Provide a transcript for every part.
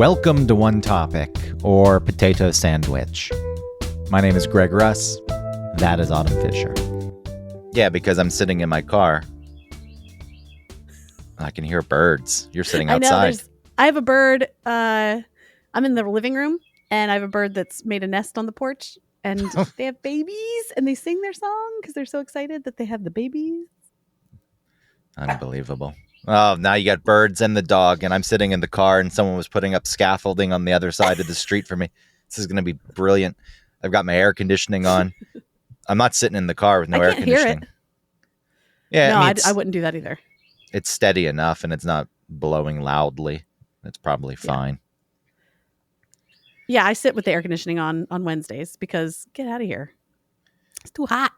Welcome to One Topic, or Potato Sandwich. My name is Greg Russ. That is Autumn Fisher. Yeah, because I'm sitting in my car. I can hear birds. You're sitting outside. I have a bird. I'm in the living room, and I have a bird that's made a nest on the porch, and they have babies, and they sing their song because they're so excited that they have the babies. Unbelievable. Oh, now you got birds and the dog, and I'm sitting in the car, and someone was putting up scaffolding on the other side of the street for me. This is going to be brilliant. I've got my air conditioning on. I'm not sitting in the car with no air conditioning. Hear it. Yeah, no, I mean, I wouldn't do that either. It's steady enough, and it's not blowing loudly. It's probably fine. Yeah, I sit with the air conditioning on Wednesdays because get out of here. It's too hot.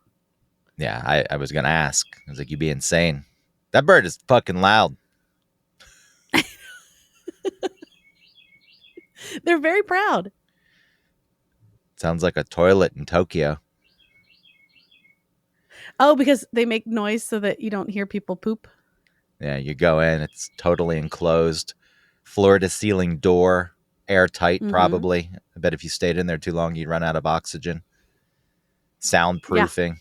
Yeah, I was going to ask. I was like, you'd be insane. That bird is fucking loud. They're very proud. Sounds like a toilet in Tokyo. Oh, because they make noise so that you don't hear people poop? Yeah, you go in. It's totally enclosed. Floor-to-ceiling door. Airtight, probably. I bet if you stayed in there too long, you'd run out of oxygen. Soundproofing.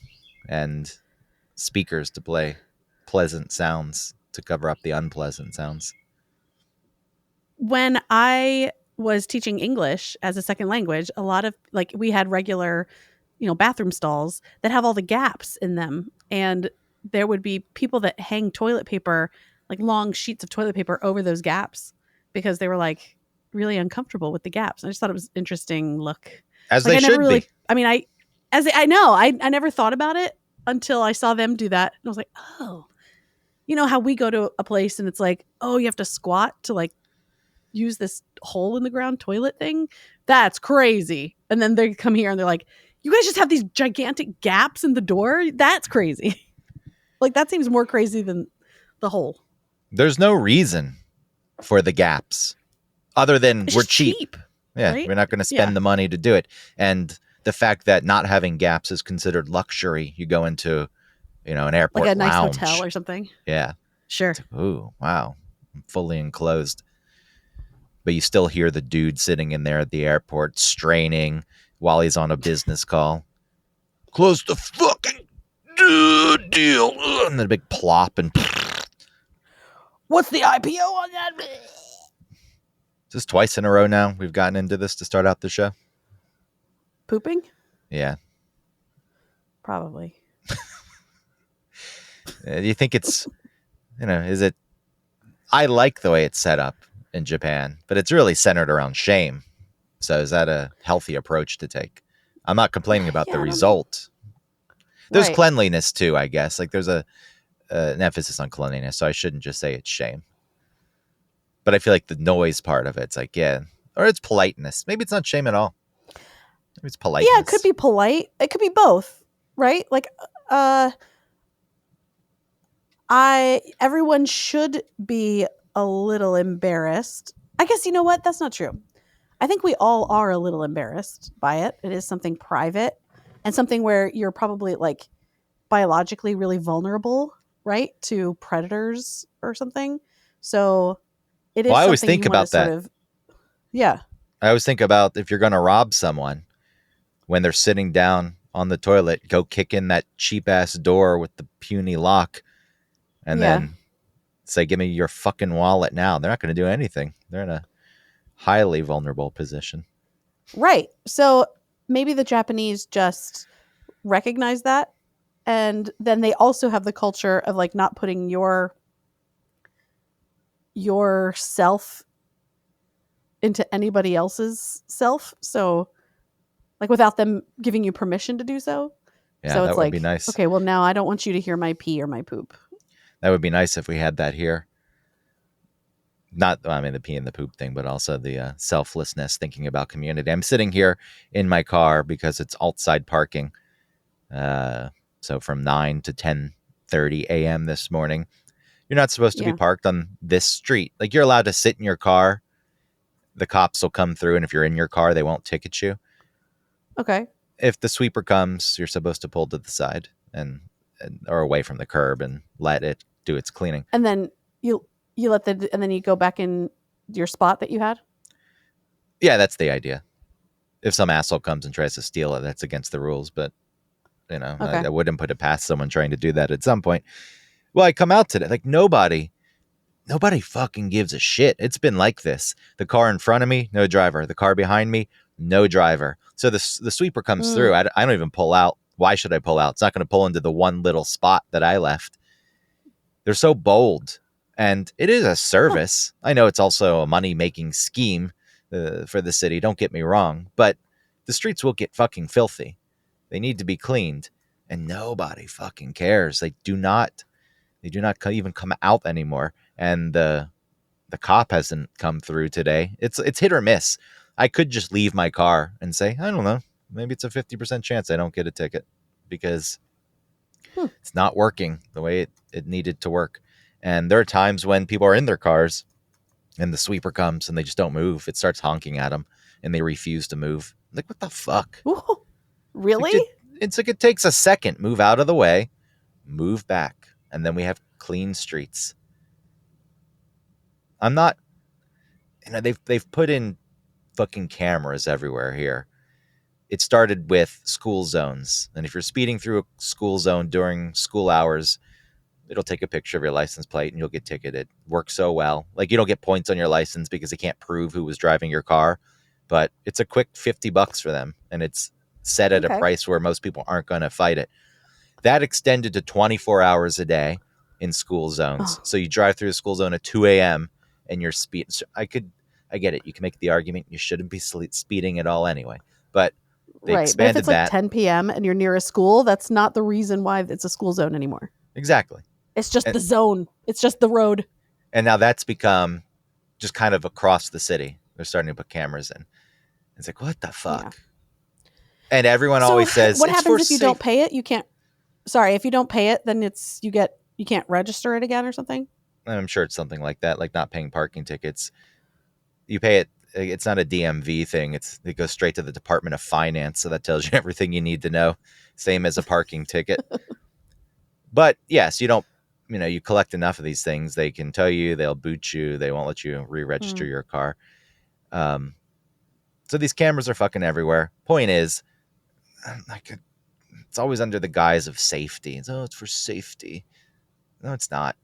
Yeah. And speakers to play pleasant sounds to cover up the unpleasant sounds. When I was teaching English as a second language, a lot of we had regular, bathroom stalls that have all the gaps in them, and there would be people that hang toilet paper, like long sheets of toilet paper over those gaps because they were really uncomfortable with the gaps. I just thought it was an interesting look. As they should be. I mean, I never thought about it until I saw them do that, and I was like, oh. You know how we go to a place and it's like, oh, you have to squat to use this hole in the ground toilet thing? That's crazy. And then they come here and they're like, you guys just have these gigantic gaps in the door? That's crazy. That seems more crazy than the hole. There's no reason for the gaps other than it's we're cheap. Yeah, right? We're not going to spend the money to do it. And the fact that not having gaps is considered luxury. You go into an airport like a nice lounge. hotel or something. Yeah. Sure. Ooh, wow. Fully enclosed. But you still hear the dude sitting in there at the airport straining while he's on a business call. Close the fucking deal. And then a big plop and... What's the IPO on that? Is this twice in a row now we've gotten into this to start out the show? Pooping? Yeah. Probably. Do you think it's, is it, I like the way it's set up in Japan, but it's really centered around shame. So is that a healthy approach to take? I'm not complaining about the result. There's cleanliness too, I guess. There's an emphasis on cleanliness, so I shouldn't just say it's shame. But I feel like the noise part of it's or it's politeness. Maybe it's not shame at all. Maybe it's politeness. Yeah, it could be polite. It could be both, right? Everyone should be a little embarrassed. I guess, you know what? That's not true. I think we all are a little embarrassed by it. It is something private and something where you're probably biologically really vulnerable, right? To predators or something. So it is. Well, I always think about that. Yeah. I always think about if you're going to rob someone when they're sitting down on the toilet, go kick in that cheap ass door with the puny lock. And then say, give me your fucking wallet now. They're not going to do anything. They're in a highly vulnerable position. Right. So maybe the Japanese just recognize that. And then they also have the culture of not putting your self into anybody else's self. So without them giving you permission to do so. Yeah, so that it's would be nice. Okay, well now I don't want you to hear my pee or my poop. That would be nice if we had that here. Not, the pee and the poop thing, but also the selflessness, thinking about community. I'm sitting here in my car because it's outside parking. So from 9 to 10:30 a.m. this morning, you're not supposed to be parked on this street. You're allowed to sit in your car. The cops will come through, and if you're in your car, they won't ticket you. Okay. If the sweeper comes, you're supposed to pull to the side or away from the curb and let it do its cleaning. And then you let and then you go back in your spot that you had? Yeah, that's the idea. If some asshole comes and tries to steal it, that's against the rules. But Okay. I wouldn't put it past someone trying to do that at some point. Well, I come out today, like nobody fucking gives a shit. It's been like this. The car in front of me, no driver. The car behind me, no driver. So the sweeper comes through. I don't even pull out. Why should I pull out? It's not going to pull into the one little spot that I left. They're so bold. And it is a service. I know it's also a money-making scheme for the city. Don't get me wrong. But the streets will get fucking filthy. They need to be cleaned. And nobody fucking cares. They do not even come out anymore. And the cop hasn't come through today. It's hit or miss. I could just leave my car and say, I don't know, maybe it's a 50% chance I don't get a ticket because it's not working the way it needed to work. And there are times when people are in their cars and the sweeper comes and they just don't move. It starts honking at them and they refuse to move. Like, what the fuck? Ooh, really? It's like it takes a second. Move out of the way, move back, and then we have clean streets. I'm not, they've put in fucking cameras everywhere here. It started with school zones. And if you're speeding through a school zone during school hours, it'll take a picture of your license plate and you'll get ticketed. Works so well. Like, you don't get points on your license because they can't prove who was driving your car, but it's a quick $50 for them. And it's set at a price where most people aren't going to fight it. That extended to 24 hours a day in school zones. So you drive through a school zone at 2 a.m. and you're speeding. I get it. You can make the argument you shouldn't be speeding at all anyway, but they expanded but if it's like 10 p.m. and you're near a school, that's not the reason why it's a school zone anymore. Exactly. It's just the zone. It's just the road. And now that's become just kind of across the city. They're starting to put cameras in. It's like, what the fuck? Yeah. And everyone always says, what happens if you don't pay it? You can't. Sorry, if you don't pay it, then you can't register it again or something. I'm sure it's something like that, like not paying parking tickets. You pay it. It's not a DMV thing. It goes straight to the Department of Finance. So that tells you everything you need to know. Same as a parking ticket. But yes, you collect enough of these things. They can tell you, they'll boot you. They won't let you re-register your car. So these cameras are fucking everywhere. Point is, it's always under the guise of safety. It's for safety. No, it's not.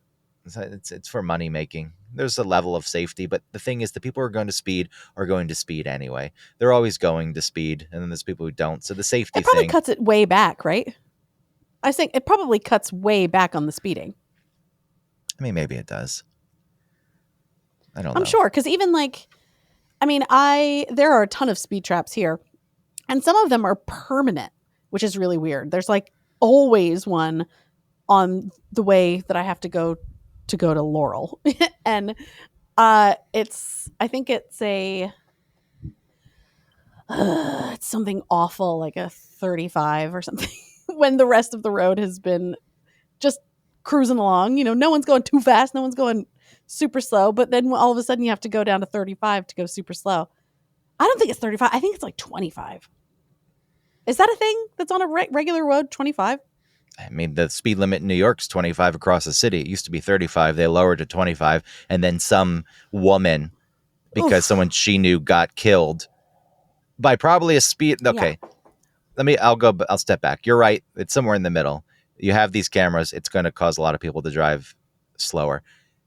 It's for money making. There's a level of safety, but the thing is, the people who are going to speed anyway. They're always going to speed, and then there's people who don't. So the safety thing cuts it way back, right? I think it probably cuts way back on the speeding. I mean, maybe it does. I don't know. I'm sure, because even there are a ton of speed traps here, and some of them are permanent, which is really weird. There's like always one on the way that I have to go to Laurel. And it's something awful, like a 35 or something, when the rest of the road has been just cruising along. No one's going too fast, no one's going super slow, but then all of a sudden you have to go down to 35 to go super slow. I don't think it's 35. I think it's like 25. Is that a thing that's on a regular road, 25? I mean, the speed limit in New York's 25 across the city. It used to be 35. They lowered to 25. And then some woman, because someone she knew got killed by probably a speed. Okay. Yeah. I'll step back. You're right. It's somewhere in the middle. You have these cameras. It's going to cause a lot of people to drive slower.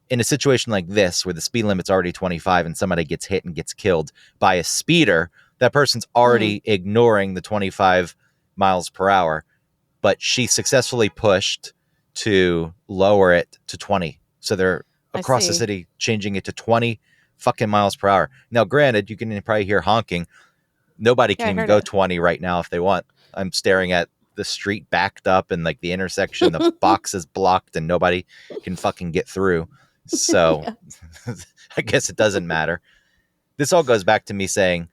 In a situation like this, where the speed limit's already 25 and somebody gets hit and gets killed by a speeder, that person's already ignoring the 25 miles per hour. But she successfully pushed to lower it to 20. So they're across the city changing it to 20 fucking miles per hour. Now, granted, you can probably hear honking. Nobody can even go 20 right now if they want. I'm staring at the street backed up and like the intersection, the box is blocked and nobody can fucking get through. So I guess it doesn't matter. This all goes back to me saying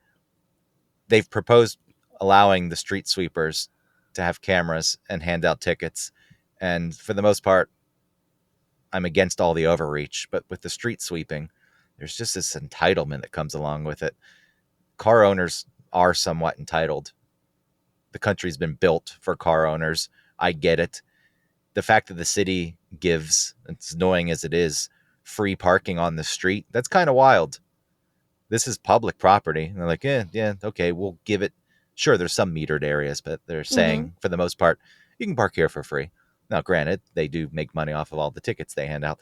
they've proposed allowing the street sweepers to have cameras and hand out tickets. And for the most part, I'm against all the overreach. But with the street sweeping, there's just this entitlement that comes along with it. Car owners are somewhat entitled. The country's been built for car owners. I get it. The fact that the city gives, as annoying as it is, free parking on the street, that's kind of wild. This is public property. And they're like, yeah, okay, we'll give it. Sure, there's some metered areas, but they're saying for the most part, you can park here for free. Now, granted, they do make money off of all the tickets they hand out.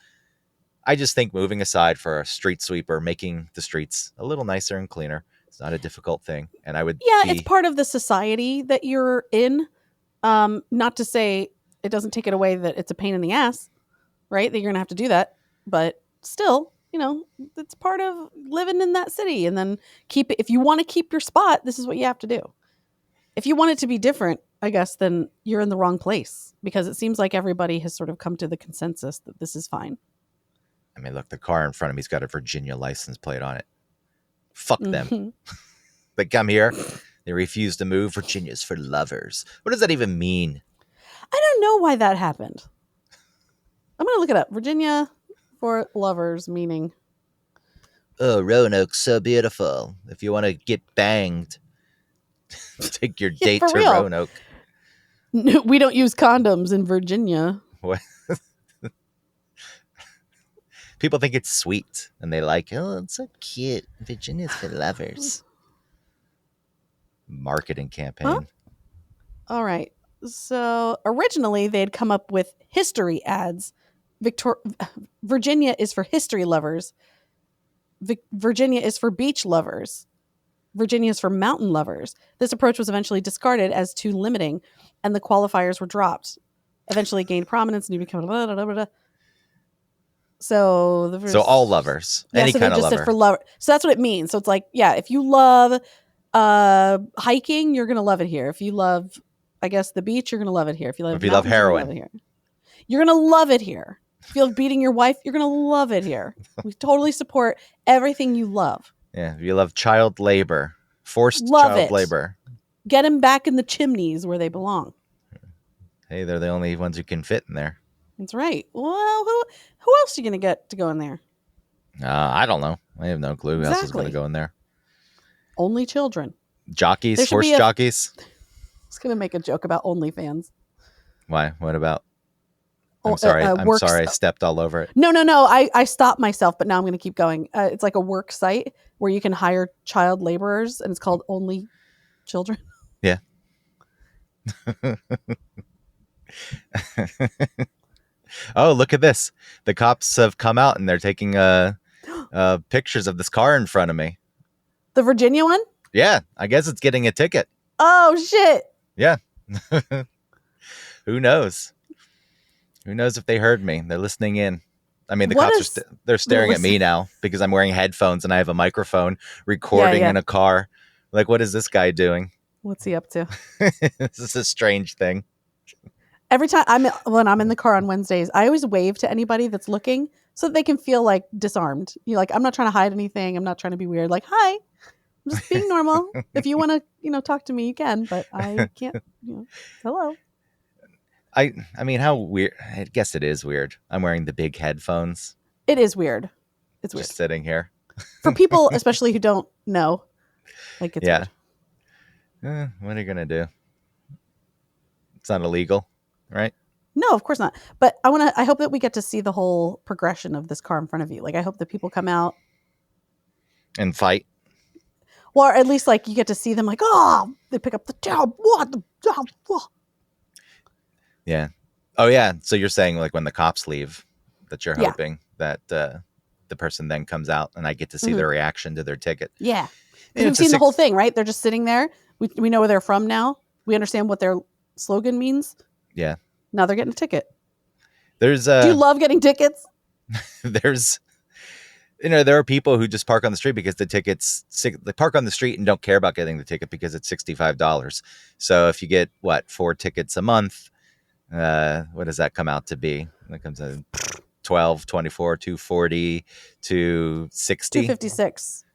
I just think moving aside for a street sweeper, making the streets a little nicer and cleaner, it's not a difficult thing. And I would It's part of the society that you're in. Not to say it doesn't take it away that it's a pain in the ass, right? That you're gonna have to do that, but still, it's part of living in that city. And then keep it. If you want to keep your spot, this is what you have to do. If you want it to be different, I guess, then you're in the wrong place, because it seems like everybody has sort of come to the consensus that this is fine. I mean, look, the car in front of me's got a Virginia license plate on it. Fuck them. They come here, they refuse to move. Virginia's for lovers. What does that even mean? I don't know why that happened. I'm going to look it up. Virginia for lovers meaning. Oh, Roanoke's so beautiful. If you want to get banged, take your date to real. Roanoke. No, we don't use condoms in Virginia. What? People think it's sweet, and they like, oh, it's so cute. Virginia's for lovers. Marketing campaign. Huh? All right. So originally they had come up with history ads. Virginia is for history lovers. Virginia is for beach lovers. Virginia is for mountain lovers. This approach was eventually discarded as too limiting, and the qualifiers were dropped. Eventually gained prominence and you become blah, blah, blah, blah. So all lovers, any kind of lover. For lover. So that's what it means. So it's like, if you love hiking, you're gonna love it here. If you love, I guess, the beach, you're gonna love it here. If you love heroin, you're gonna love it here. If you love beating your wife, you're gonna love it here. We totally support everything you love. Yeah, if you love child labor, forced child labor, get them back in the chimneys where they belong. Hey, they're the only ones who can fit in there. That's right. Well, who else are you going to get to go in there? I don't know. I have no clue who else is going to go in there. Only children. Jockeys, horse jockeys. I was going to make a joke about OnlyFans. Why? What about? I'm sorry. I'm sorry. I stepped all over it. No. I stopped myself, but now I'm going to keep going. It's like a work site where you can hire child laborers, and it's called Only Children. Yeah. Oh, look at this. The cops have come out and they're taking pictures of this car in front of me. The Virginia one? Yeah. I guess it's getting a ticket. Oh, shit. Yeah. Who knows? Who knows if they heard me? They're listening in. I mean, the cops they're staring at me now because I'm wearing headphones and I have a microphone recording in a car. Like, what is this guy doing? What's he up to? This is a strange thing. Every time when I'm in the car on Wednesdays, I always wave to anybody that's looking so that they can feel like disarmed. I'm not trying to hide anything. I'm not trying to be weird. Like, hi, I'm just being normal. If you want to, talk to me, you can, but I can't, hello. I mean, how weird. I guess it is weird. I'm wearing the big headphones. It is weird. It's weird. Just sitting here. For people, especially who don't know. Like, it's weird. What are you going to do? It's not illegal. Right? No, of course not. But I hope that we get to see the whole progression of this car in front of you. Like, I hope that people come out and fight. Well, or at least you get to see them they pick up the tab. What? Yeah. Oh yeah. So you're saying when the cops leave that you're hoping that the person then comes out and I get to see their reaction to their ticket. Yeah. Because we've seen the whole thing, right? They're just sitting there. We know where they're from now. We understand what their slogan means. Yeah. Now they're getting a ticket. Do you love getting tickets? There are people who just park on the street because the tickets, they park on the street and don't care about getting the ticket because it's $65. So if you get 4 tickets a month, what does that come out to be? That comes out 12, 24, 240, 260. 256.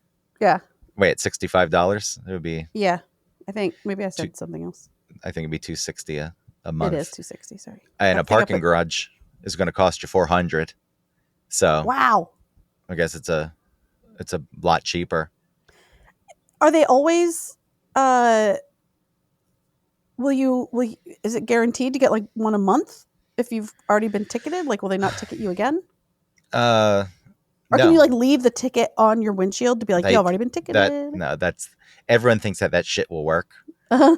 Yeah. Wait, $65? It would be. Yeah. I think maybe I said something else. I think it'd be $260 a month. It is $260. Sorry. And a parking garage is going to cost you $400. So wow. I guess it's a lot cheaper. Are they always? Is it guaranteed to get one a month if you've already been ticketed? Will they not ticket you again? Or can No, you like leave the ticket on your windshield to be like, yo, I've already been ticketed? that's everyone thinks that shit will work. Uh-huh.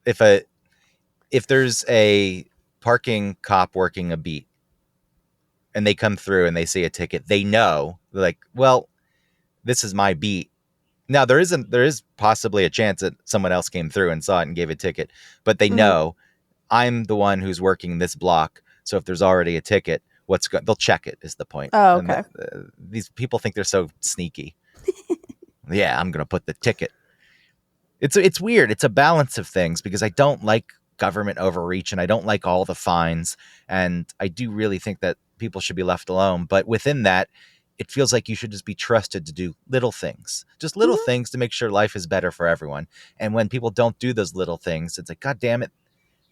If there's a parking cop working a beat and they come through and they see a ticket, they know, they're like, well, this is my beat. Now there is possibly a chance that someone else came through and saw it and gave a ticket, but they know I'm the one who's working this block. So if there's already a ticket, they'll check it is the point. Oh, And okay. these people think they're so sneaky. Yeah, I'm going to put the ticket. It's weird. It's a balance of things because I don't like government overreach and I don't like all the fines. And I do really think that people should be left alone. But within that, it feels like you should just be trusted to do little things, just little things to make sure life is better for everyone. And when people don't do those little things, it's like, God damn it,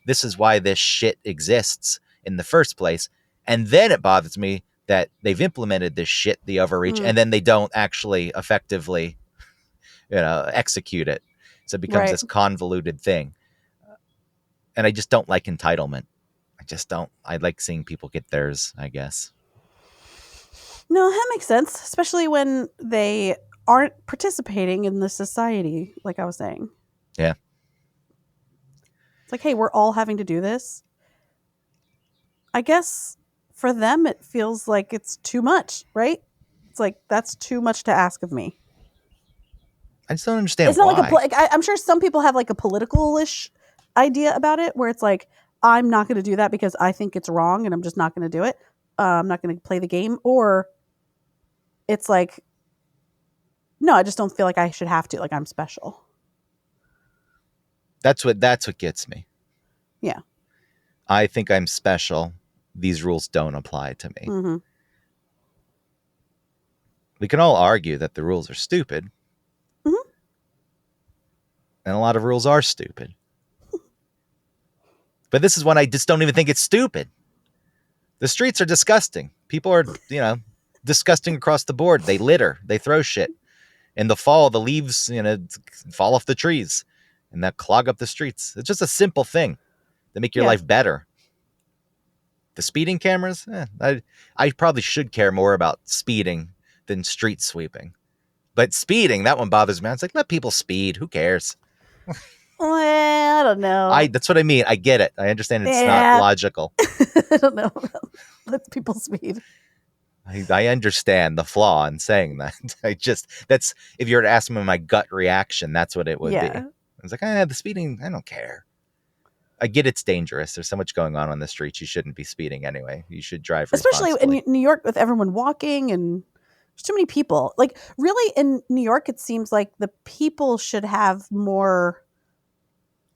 this is why this shit exists in the first place. And then it bothers me that they've implemented this shit, the overreach, and then they don't actually effectively, execute it. So it becomes this convoluted thing. And I just don't like entitlement. I just don't. I like seeing people get theirs, I guess. No, that makes sense, especially when they aren't participating in the society, like I was saying. Yeah. It's like, hey, we're all having to do this. I guess for them, it feels like it's too much, right? It's like, that's too much to ask of me. I just don't understand it's not why. like I'm sure some people have like a political-ish idea about it, where it's like, I'm not going to do that because I think it's wrong and I'm just not going to do it. I'm not going to play the game. Or it's like, no, I just don't feel like I should have to. Like, I'm special. That's what gets me. Yeah. I think I'm special. These rules don't apply to me. Mm-hmm. We can all argue that the rules are stupid. Mm-hmm. And a lot of rules are stupid. But this is one I just don't even think it's stupid. The streets are disgusting. People are, disgusting across the board. They litter. They throw shit. In the fall, the leaves, fall off the trees. And that clog up the streets. It's just a simple thing to make your life better. The speeding cameras, I probably should care more about speeding than street sweeping. But speeding, that one bothers me. It's like, let people speed. Who cares? Well, I don't know. That's what I mean. I get it. I understand it's not logical. I don't know. Let people speed. I understand the flaw in saying that. That's if you were to ask me my gut reaction, that's what it would be. I was like, the speeding, I don't care. I get it's dangerous. There's so much going on the streets. You shouldn't be speeding anyway. You should drive responsibly. Especially in New York with everyone walking and there's too many people. Like, really, in New York, it seems like the people should have more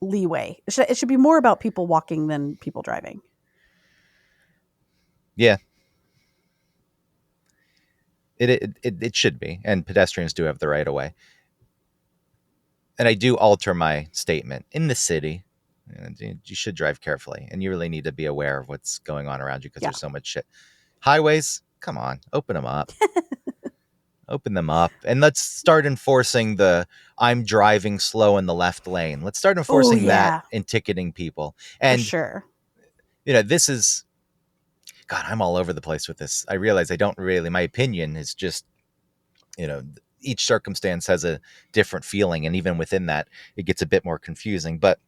leeway. It should be more about people walking than people driving. Yeah. It should be. And pedestrians do have the right of way. And I do alter my statement. In the city, you should drive carefully. And you really need to be aware of what's going on around you because there's so much shit. Highways, come on, open them up. Open them up. And let's start enforcing I'm driving slow in the left lane. Let's start enforcing that and ticketing people. And for sure. This is, God, I'm all over the place with this. I realize I don't really, my opinion is just, each circumstance has a different feeling. And even within that, it gets a bit more confusing. But,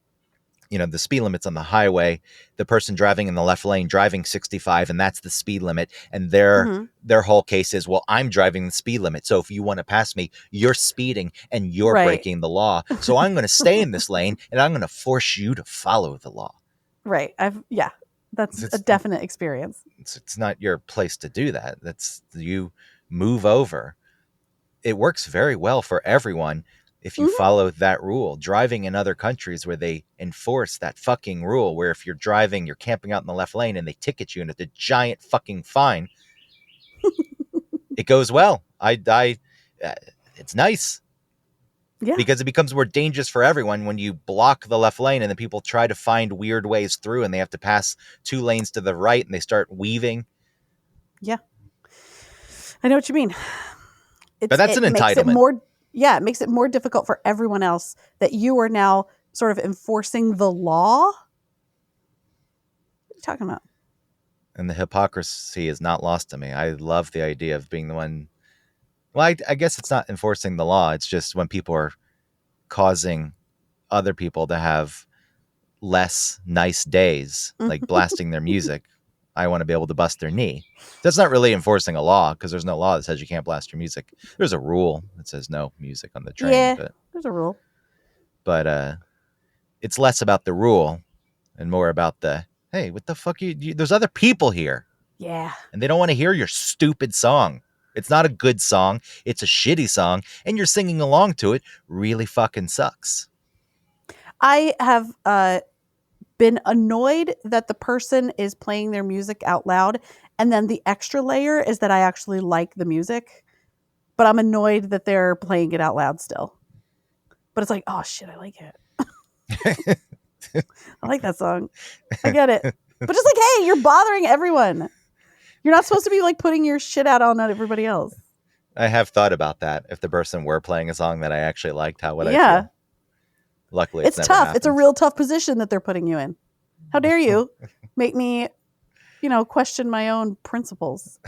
the speed limit's on the highway, the person driving in the left lane driving 65, and that's the speed limit. And their whole case is, well, I'm driving the speed limit. So if you want to pass me, you're speeding and you're breaking the law. So I'm going to stay in this lane and I'm going to force you to follow the law. Right. That's a definite experience. It's not your place to do that. You move over. It works very well for everyone if you follow that rule. Driving in other countries where they enforce that fucking rule, where if you're driving, you're camping out in the left lane and they ticket you and it's a giant fucking fine, it goes well. It's nice. Yeah. Because it becomes more dangerous for everyone when you block the left lane and then people try to find weird ways through and they have to pass 2 lanes to the right and they start weaving. Yeah. I know what you mean. But that's an entitlement. It makes it more difficult for everyone else that you are now sort of enforcing the law. What are you talking about? And the hypocrisy is not lost to me. I love the idea of being the one. Well, I guess it's not enforcing the law. It's just when people are causing other people to have less nice days, like blasting their music. I want to be able to bust their knee. That's not really enforcing a law because there's no law that says you can't blast your music. There's a rule that says no music on the train. Yeah, there's a rule. But it's less about the rule and more about the, hey, what the fuck? There's other people here. Yeah. And they don't want to hear your stupid song. It's not a good song. It's a shitty song. And you're singing along to it really fucking sucks. I have been annoyed that the person is playing their music out loud. And then the extra layer is that I actually like the music. But I'm annoyed that they're playing it out loud still. But it's like, oh shit, I like it. I like that song. I get it. But just like, hey, you're bothering everyone. You're not supposed to be like putting your shit out on everybody else. I have thought about that. If the person were playing a song that I actually liked, how would I feel? Luckily, it's never tough. happened. It's a real tough position that they're putting you in. How dare you make me, question my own principles?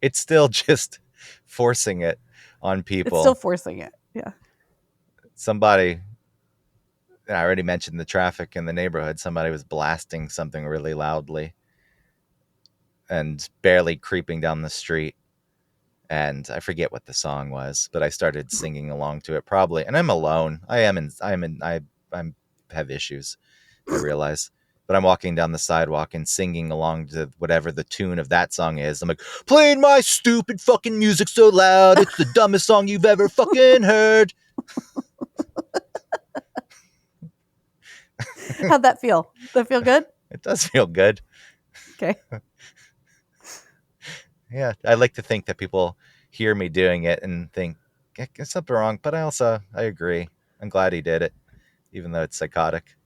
It's still just forcing it on people. It's still forcing it. Yeah. Somebody, I already mentioned the traffic in the neighborhood. Somebody was blasting something really loudly and barely creeping down the street. And I forget what the song was, but I started singing along to it probably. And I'm alone. I have issues, I realize. But I'm walking down the sidewalk and singing along to whatever the tune of that song is. I'm like, playing my stupid fucking music so loud. It's the dumbest song you've ever fucking heard. How'd that feel? Does that feel good? It does feel good. Okay. Yeah, I like to think that people hear me doing it and think, there's something wrong. But I agree. I'm glad he did it, even though it's psychotic.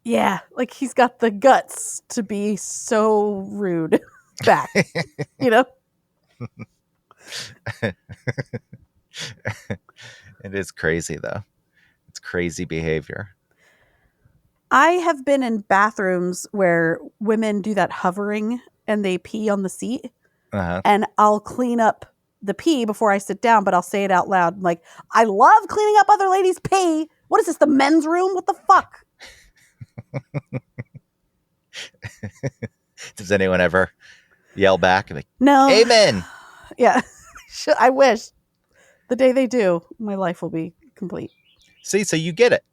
Yeah, like he's got the guts to be so rude back, It is crazy, though. It's crazy behavior. I have been in bathrooms where women do that hovering and they pee on the seat. Uh-huh. And I'll clean up the pee before I sit down, but I'll say it out loud. Like, I love cleaning up other ladies' pee. What is this, the men's room? What the fuck? Does anyone ever yell back? Like, no. Amen. Yeah. I wish. The day they do, my life will be complete. See, so you get it.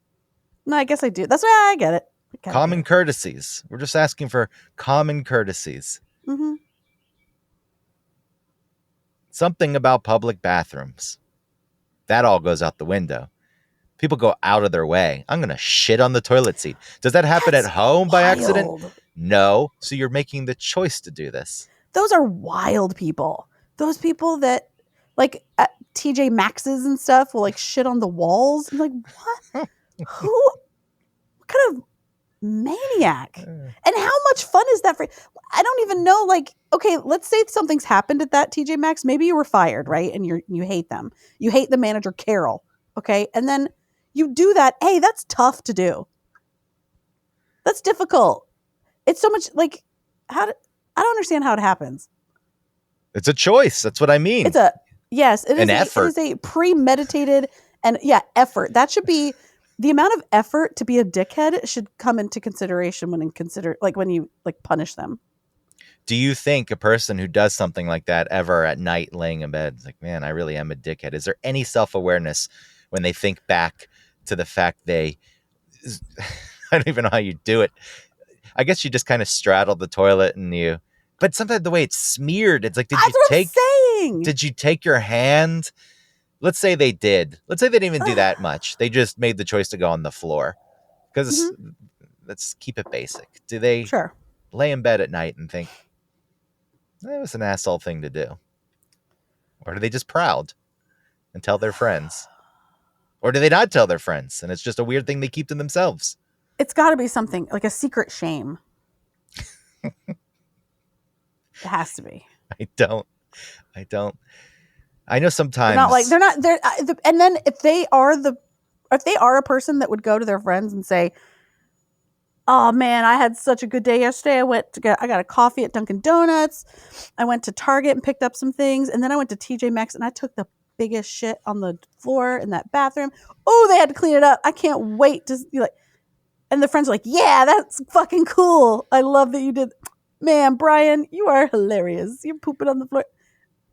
No, I guess I do. That's why I get it. Common courtesies. We're just asking for common courtesies. Mm-hmm. Something about public bathrooms. That all goes out the window. People go out of their way. I'm going to shit on the toilet seat. Does that happen at home by accident? No. So you're making the choice to do this. Those are wild people. Those people that, like, at TJ Maxx's and stuff will, like, shit on the walls. I'm like, what? Who? What kind of maniac? And how much fun is that for? I don't even know. Like, okay, let's say something's happened at that TJ Maxx. Maybe you were fired, right? And you hate them. You hate the manager, Carol. Okay, and then you do that. Hey, that's tough to do. That's difficult. It's so much like I don't understand how it happens. It's a choice. That's what I mean. It's yes. It is effort. It is a premeditated and effort. That should be the amount of effort to be a dickhead should come into consideration when you punish them. Do you think a person who does something like that ever at night laying in bed is like, man, I really am a dickhead? Is there any self-awareness when they think back to the fact I don't even know how you do it. I guess you just kind of straddle the toilet but sometimes the way it's smeared, it's like, did you take your hand? Let's say they did. Let's say they didn't even do that much. They just made the choice to go on the floor. Because let's keep it basic. Do they lay in bed at night and think, that was an asshole thing to do? Or are they just proud and tell their friends? Or do they not tell their friends and it's just a weird thing they keep to themselves? It's got to be something like a secret shame. It has to be. I don't. I know sometimes and then if they are a person that would go to their friends and say, Oh man, I had such a good day yesterday. I got a coffee at Dunkin' Donuts. I went to Target and picked up some things, and then I went to TJ Maxx and I took the biggest shit on the floor in that bathroom. Oh, they had to clean it up. I can't wait to be like. And the friends are like, "Yeah, that's fucking cool. I love that you did." Man, Brian, you are hilarious. You're pooping on the floor.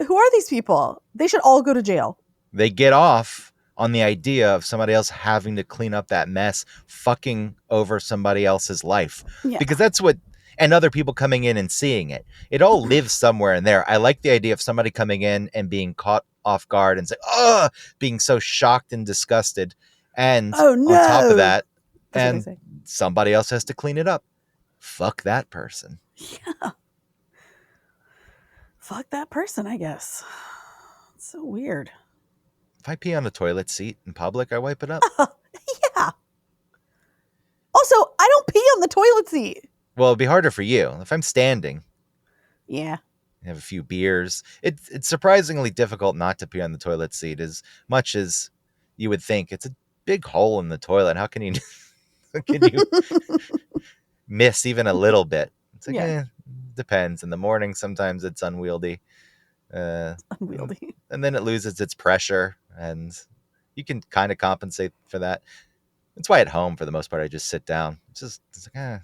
Who are these people? They should all go to jail. They get off on the idea of somebody else having to clean up that mess, fucking over somebody else's life. Yeah. Because that's what, and other people coming in and seeing it. It all lives somewhere in there. I like the idea of somebody coming in and being caught off guard and say, oh, being so shocked and disgusted. And Oh no. on top of that, That's what they and say. somebody else has to clean it up. Fuck that person. Yeah. Fuck that person, I guess. It's so weird. If I pee on the toilet seat in public, I wipe it up. Yeah. Also, I don't pee on the toilet seat. Well, it'd be harder for you. If I'm standing, Yeah. have a few beers. It's surprisingly difficult not to pee on the toilet seat as much as you would think. It's a big hole in the toilet. How can you miss even a little bit? It's like, Yeah. depends. In the morning, sometimes it's unwieldy. Unwieldy. And then it loses its pressure, and you can kind of compensate for that. That's why at home, for the most part, I just sit down. It's like, I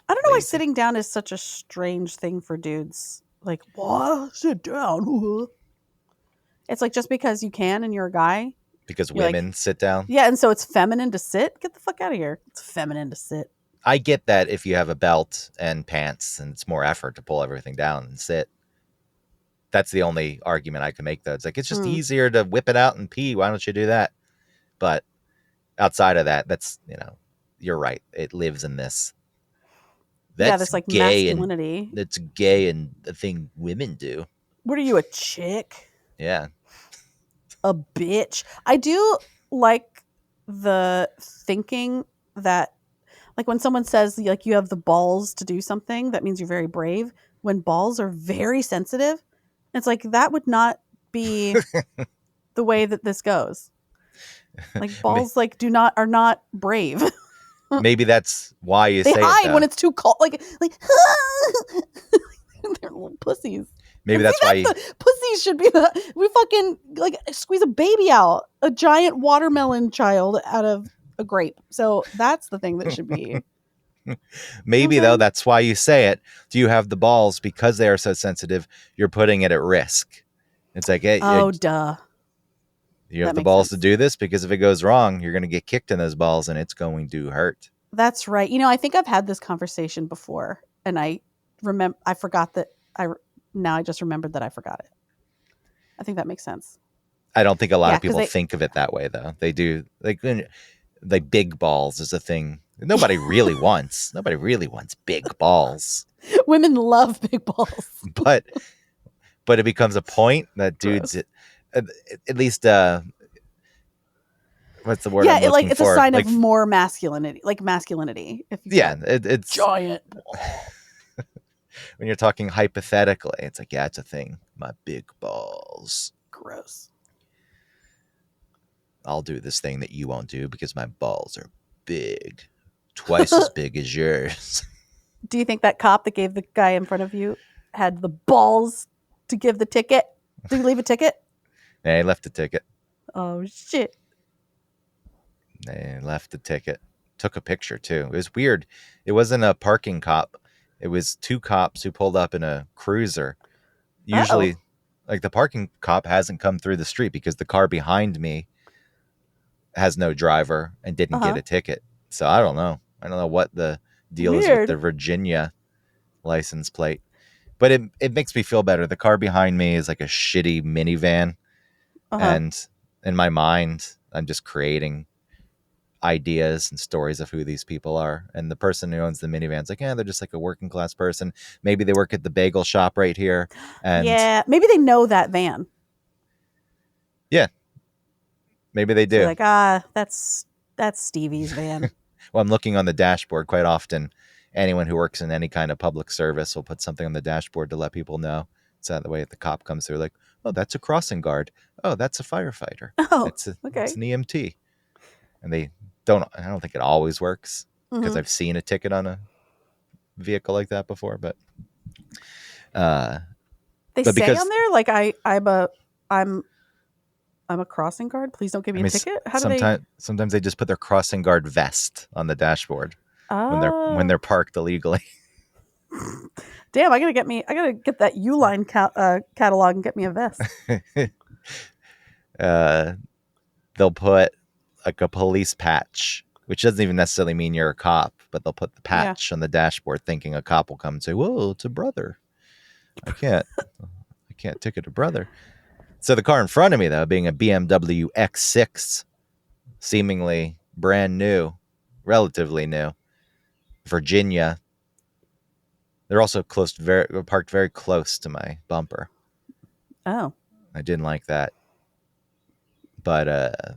don't know why lazy. sitting down is such a strange thing for dudes. Like, what? Sit down. It's like just because you can and you're a guy. Because You're like- women sit down. Yeah, and so it's feminine to sit. Get the fuck out of here. It's feminine to sit. I get that if you have a belt and pants and it's more effort to pull everything down and sit. That's the only argument I can make, though. It's like, it's just easier to whip it out and pee. Why don't you do that? But outside of that, that's, you're right. It lives in this. That's this like gay masculinity. That's gay and the thing women do. What are you, a chick? Yeah. A bitch. I do like the thinking that, like, when someone says like you have the balls to do something, that means you're very brave. When balls are very sensitive, it's like that would not be the way that this goes. Like balls are not brave. Maybe that's why you They say hide it. when it's too cold. Like they're little pussies. Maybe And that's see, why you, pussies should be we fucking like squeeze a baby out, a giant watermelon child out of a grape. So that's the thing that should be. maybe though, that's why you say it. Do you have the balls because they are so sensitive? You're putting it at risk. It's like, hey, Oh, duh. you have that the makes balls sense. to do this, because if it goes wrong, you're going to get kicked in those balls and it's going to hurt. That's right. You know, I think I've had this conversation before, and I forgot that now I just remembered that I forgot it. I think that makes sense. I don't think a lot Yeah, of 'cause people they- think of it that way, though. They do. Like big balls is a thing nobody really wants. Nobody really wants big balls. Women love big balls. But it becomes a point that dudes, at least, what's the word? Yeah, I'm looking it's a for? sign Like, of more masculinity. Like masculinity. If you yeah, it's giant. when you're talking hypothetically, it's like, yeah, it's a thing. My big balls. Gross. I'll do this thing that you won't do because my balls are big, twice as big as yours. Do you think that cop that gave the guy in front of you had the balls to give the ticket? Did he leave a ticket? Yeah, he left the ticket. Oh shit. They left the ticket. Took a picture too. It was weird. It wasn't a parking cop. It was two cops who pulled up in a cruiser. Usually, like, the parking cop hasn't come through the street because the car behind me has no driver and didn't get a ticket. So I don't know. I don't know what the deal is with Weird. the Virginia license plate. But it makes me feel better. The car behind me is like a shitty minivan. And in my mind, I'm just creating ideas and stories of who these people are. And the person who owns the minivan's like, yeah, they're just like a working class person. Maybe they work at the bagel shop right here. And yeah, maybe they know that van. maybe they do. They're like, that's Stevie's van. Well, I'm looking on the dashboard quite often. Anyone who works in any kind of public service will put something on the dashboard to let people know. So that the way the cop comes through, like, oh, that's a crossing guard. Oh, that's a firefighter. Oh, It's okay. an EMT. And I don't think it always works, because Mhm. I've seen a ticket on a vehicle like that before. But uh, They but say because on there like I'm a crossing guard. Please don't give me a ticket. How do they? sometimes they just put their crossing guard vest on the dashboard when Oh, they're parked illegally. damn! I gotta get that Uline catalog and get me a vest. uh, they'll put like a police patch, which doesn't even necessarily mean you're a cop, but they'll put the Yeah. patch on the dashboard thinking a cop will come and say, "Whoa, it's a brother. I can't ticket a brother." So the car in front of me, though, being a BMW X6, seemingly brand new, relatively new, Virginia. They're also parked very close to my bumper. Oh, I didn't like that. But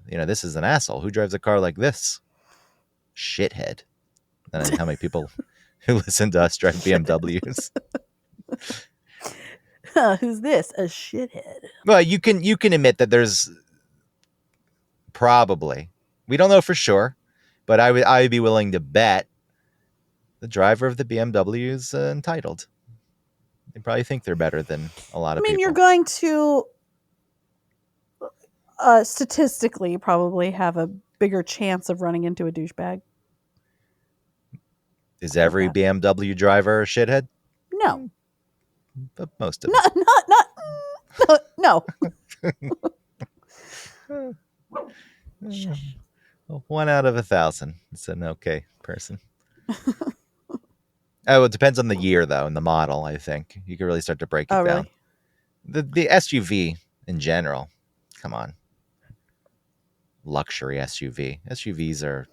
this is an asshole. Who drives a car like this? Shithead. And then how many people who listen to us drive BMWs? who's this? A shithead. Well, you can admit that there's probably, we don't know for sure, but I would be willing to bet the driver of the BMW is entitled. They probably think they're better than a lot I of mean, people. you're going to statistically probably have a bigger chance of running into a douchebag. Is every BMW driver a shithead? No, But most of them. no. Well, 1 out of 1,000 is an okay person. Oh, it depends on the year, though, and the model, I think. You can really start to break it Oh, down. really? The SUV in general, come on. Luxury SUV. SUVs are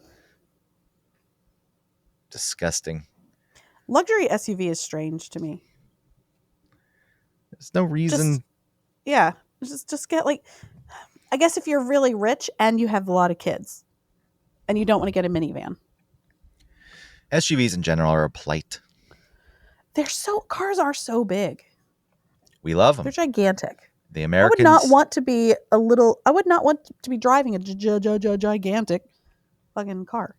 disgusting. Luxury SUV is strange to me. There's no reason. Just get like, I guess if you're really rich and you have a lot of kids and you don't want to get a minivan. SUVs in general are a plight. Cars are so big. We love them. They're gigantic. The Americans. I would not want to be driving a gigantic fucking car.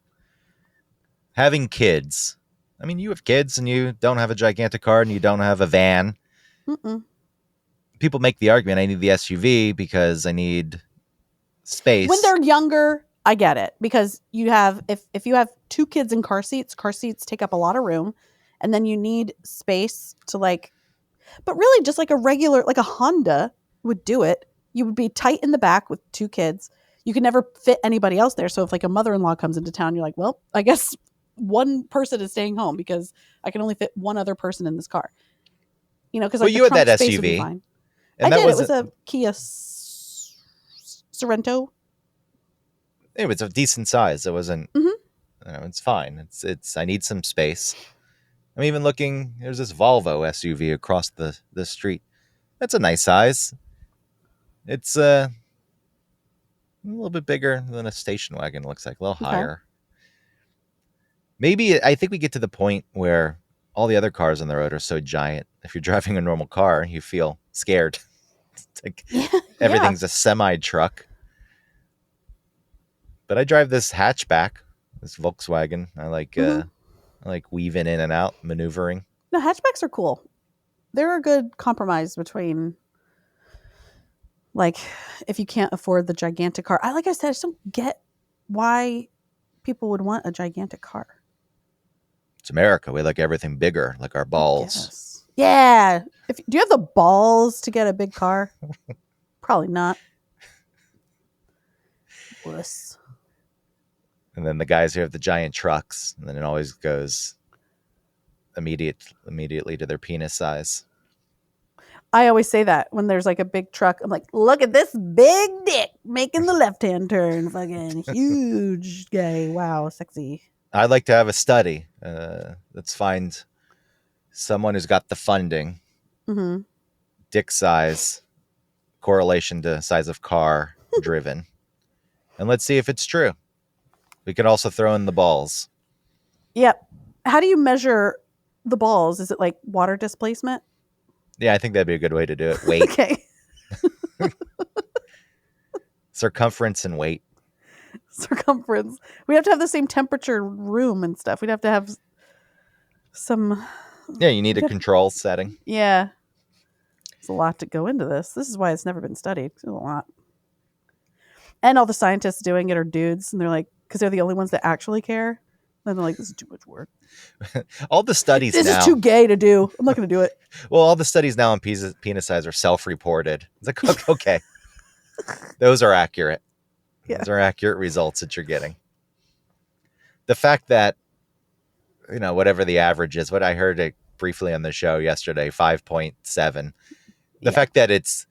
Having kids. I mean, you have kids and you don't have a gigantic car and you don't have a van. Mm-mm. People make the argument, I need the SUV because I need space. When they're younger, I get it, because you have if you have 2 kids in car seats take up a lot of room, and then you need space to but really just like a regular, like a Honda would do it. You would be tight in the back with 2 kids. You could never fit anybody else there. So if like a mother-in-law comes into town, you're like, well, I guess one person is staying home because I can only fit one other person in this car. Because you had that SUV. Fine. And I that did. It was a Kia Sorento. It was a decent size. It wasn't. Mhm. It's fine. It's. I need some space. I'm even looking. There's this Volvo SUV across the street. That's a nice size. It's a little bit bigger than a station wagon. It looks like a little higher. Maybe I think we get to the point where all the other cars on the road are so giant. If you're driving a normal car, you feel scared. It's like everything's a semi truck. But I drive this hatchback, this Volkswagen. I like weaving in and out, maneuvering. No, hatchbacks are cool. They're a good compromise between, like, if you can't afford the gigantic car. Like I said, I just don't get why people would want a gigantic car. It's America. We like everything bigger, like our balls. Yeah. Do you have the balls to get a big car? Probably not. Wuss. And then the guys who have the giant trucks, and then it always goes immediately to their penis size. I always say that when there's like a big truck. I'm like, look at this big dick making the left-hand turn. Fucking huge guy. Wow, sexy. I'd like to have a study. Let's find someone who's got the funding, dick size, correlation to size of car driven. And let's see if it's true. We could also throw in the balls. Yep. How do you measure the balls? Is it like water displacement? Yeah, I think that'd be a good way to do it. Weight. Okay. Circumference and weight. circumference. We have to have the same temperature room and stuff. We'd have to have some. Yeah, you need a control setting. Yeah. There's a lot to go into this. This is why it's never been studied. There's a lot. And all the scientists doing it are dudes, and they're like, because they're the only ones that actually care. And they're like, this is too much work. All the studies This now. is too gay to do. I'm not going to do it. Well, all the studies now on penis size are self-reported. It's like, okay, those are accurate. Yeah. Those are accurate results that you're getting. The fact that, whatever the average is, what I heard it briefly on the show yesterday, 5.7. The fact that it's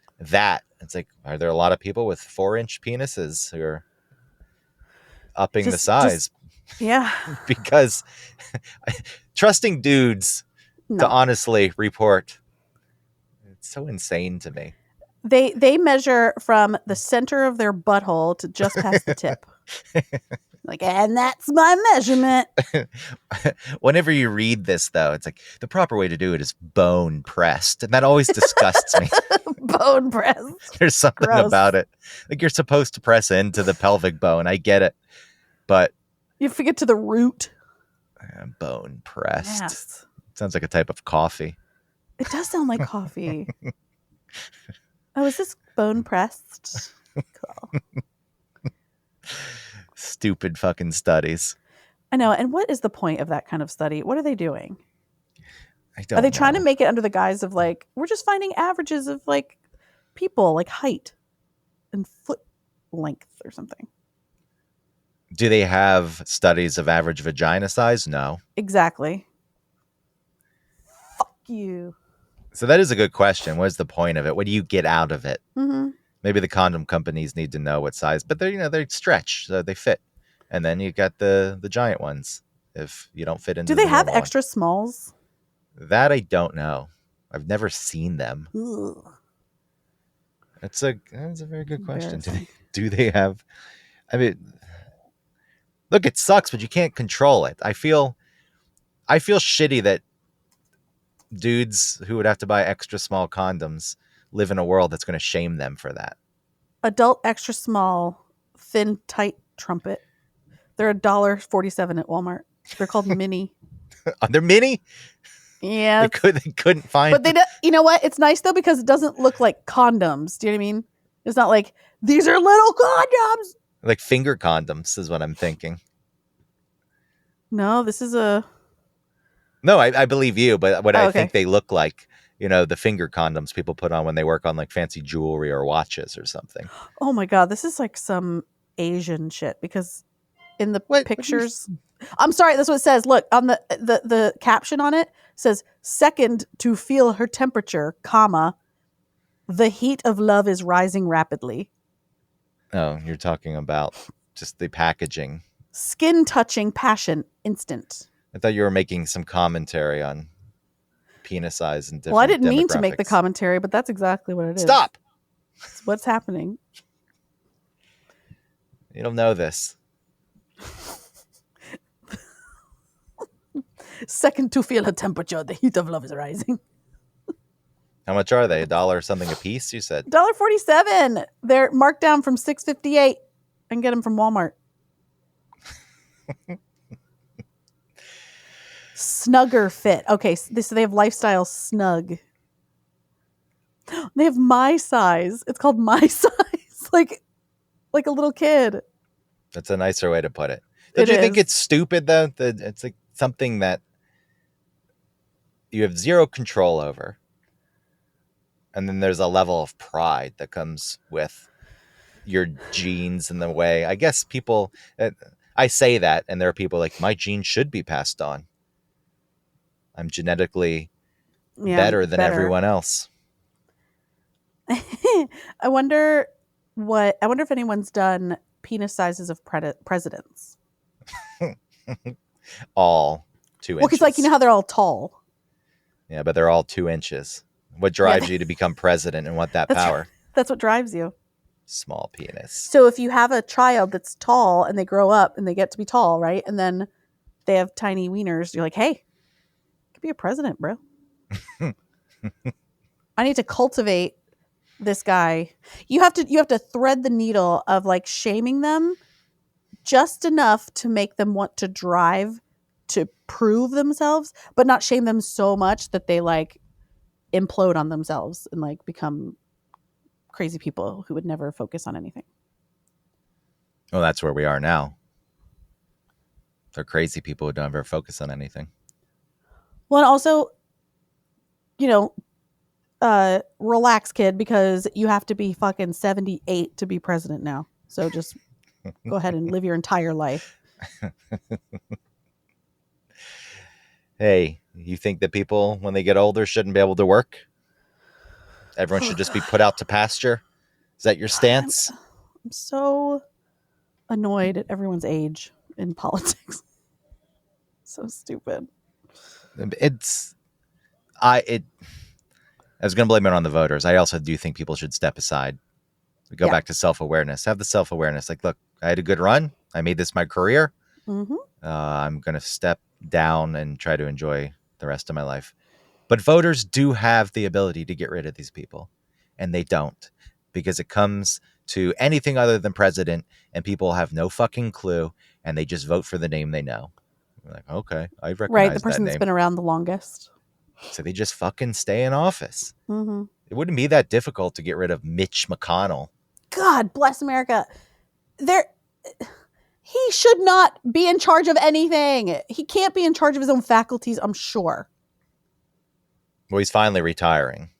like, are there a lot of people with 4-inch penises who are upping the size? Yeah. Because trusting dudes to honestly report, it's so insane to me. They measure from the center of their butthole to just past the tip. Like, and that's my measurement. Whenever you read this, though, it's like the proper way to do it is bone pressed. And that always disgusts me. Bone pressed. There's something Gross. about it. Like, you're supposed to press into the pelvic bone. I get it. But you have to get to the root. Bone pressed. Yes. Sounds like a type of coffee. It does sound like coffee. Oh, is this bone pressed? Cool. Stupid fucking studies. I know. And what is the point of that kind of study? What are they doing? I don't Are they know. trying to make it under the guise of like, we're just finding averages of like people, like height and foot length or something? Do they have studies of average vagina size? No. Exactly. Fuck you. So that is a good question. What is the point of it? What do you get out of it? Mm-hmm. Maybe the condom companies need to know what size, but they stretch, so they fit. And then you got the giant ones if you don't fit into. Do they the have normal extra smalls? one. That I don't know. I've never seen them. Ugh. That's a very good question. Do they have? I mean, look, it sucks, but you can't control it. I feel shitty that dudes who would have to buy extra small condoms live in a world that's going to shame them for that. Adult extra small, thin, tight trumpet. They're $1.47 at Walmart. They're called mini. They're mini. Yeah, They couldn't find. but they don't. You know what? It's nice though because it doesn't look like condoms. Do you know what I mean? It's not like these are little condoms. Like finger condoms is what I'm thinking. No, this is a. No, I believe you, but what I okay. think they look like, the finger condoms people put on when they work on like fancy jewelry or watches or something. Oh my god, this is like some Asian shit because in the pictures. I'm sorry, that's what it says. Look, on the caption on it says, second to feel her temperature, comma, the heat of love is rising rapidly. Oh, you're talking about just the packaging. Skin touching passion, instant. I thought you were making some commentary on penis size and different. Well, I didn't mean to make the demographics. commentary, but that's exactly what it is. Stop! It's what's happening. You don't know this. Second to feel her temperature, the heat of love is rising. How much are they? $1 something a piece, you said? $1.47. They're marked down from $6.58. I can get them from Walmart. Snugger fit. Okay, so they have lifestyle snug. They have my size. It's called my size, like a little kid. That's a nicer way to put it. Don't you think it's stupid though? That it's like something that you have zero control over, and then there's a level of pride that comes with your genes and the way. I guess people. I say that, and there are people like my genes should be passed on. I'm genetically better than everyone else. I wonder if anyone's done penis sizes of presidents. All 2 inches. Well, because how they're all tall. Yeah, but they're all 2 inches. What drives you to become president and want that power? That's what drives you. Small penis. So if you have a child that's tall and they grow up and they get to be tall, right? And then they have tiny wieners, you're like, hey, could be a president, bro. I need to cultivate this guy. You have to thread the needle of like shaming them just enough to make them want to drive to prove themselves, but not shame them so much that they like implode on themselves and like become crazy people who would never focus on anything. Well, that's where we are now. They're crazy people who don't ever focus on anything. Well, and also, you know, relax, kid, because you have to be fucking 78 to be president now. So just go ahead and live your entire life. Hey, you think that people, when they get older, shouldn't be able to work? Everyone should just be put out to pasture? Is that your stance? I'm so annoyed at everyone's age in politics. So stupid. I was going to blame it on the voters. I also do think people should step aside. We go back to self-awareness. Have the self-awareness. Like, look, I had a good run. I made this my career. Mm-hmm. I'm going to step down and try to enjoy the rest of my life. But voters do have the ability to get rid of these people, and they don't, because it comes to anything other than president, and people have no fucking clue, and they just vote for the name they know. We're like, okay, I recognize Right, the person that that's name. been around the longest. So they just fucking stay in office. Mm-hmm. It wouldn't be that difficult to get rid of Mitch McConnell. God bless America. He should not be in charge of anything. He can't be in charge of his own faculties, I'm sure. Well, he's finally retiring.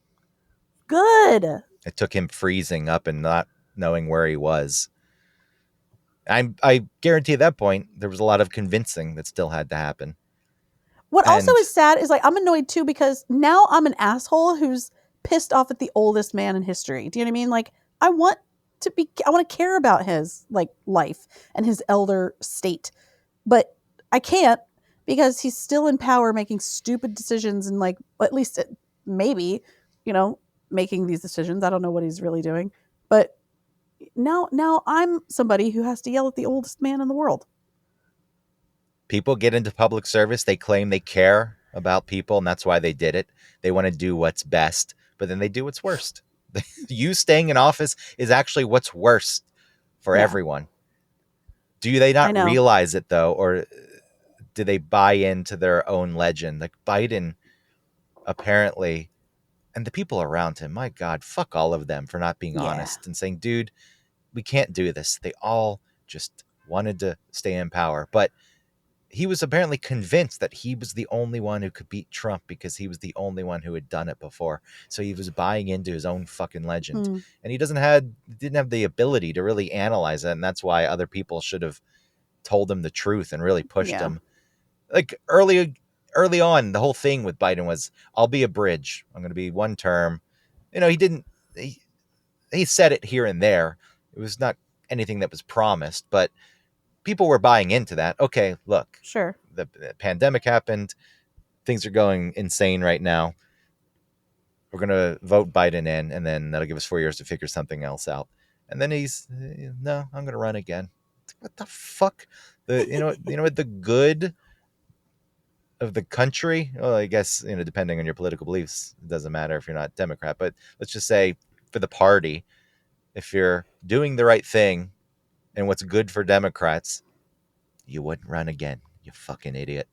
Good. It took him freezing up and not knowing where he was. I guarantee at that point, there was a lot of convincing that still had to happen. What also is sad is like, I'm annoyed too, because now I'm an asshole who's pissed off at the oldest man in history. Do you know what I mean? Like, I want to care about his like life and his elder state, but I can't, because he's still in power making stupid decisions and like, at least maybe, making these decisions. I don't know what he's really doing, but now I'm somebody who has to yell at the oldest man in the world. People get into public service. They claim they care about people, and that's why they did it. They want to do what's best, but then they do what's worst. You staying in office is actually what's worst for everyone. Do they not realize it, though? Or do they buy into their own legend? Like Biden, apparently, and the people around him, my God, fuck all of them for not being honest and saying, dude, we can't do this. They all just wanted to stay in power. But he was apparently convinced that he was the only one who could beat Trump because he was the only one who had done it before. So he was buying into his own fucking legend. And he didn't have the ability to really analyze it. And that's why other people should have told him the truth and really pushed him. Like early on, the whole thing with Biden was, I'll be a bridge. I'm going to be one term. He said it here and there. It was not anything that was promised, but people were buying into that. Okay, look, sure, the pandemic happened. Things are going insane right now. We're going to vote Biden in, and then that'll give us 4 years to figure something else out. And then no, I'm going to run again. What the fuck? What the good of the country? Well, I guess, depending on your political beliefs, it doesn't matter if you're not Democrat, but let's just say for the party, if you're doing the right thing and what's good for Democrats, you wouldn't run again, you fucking idiot.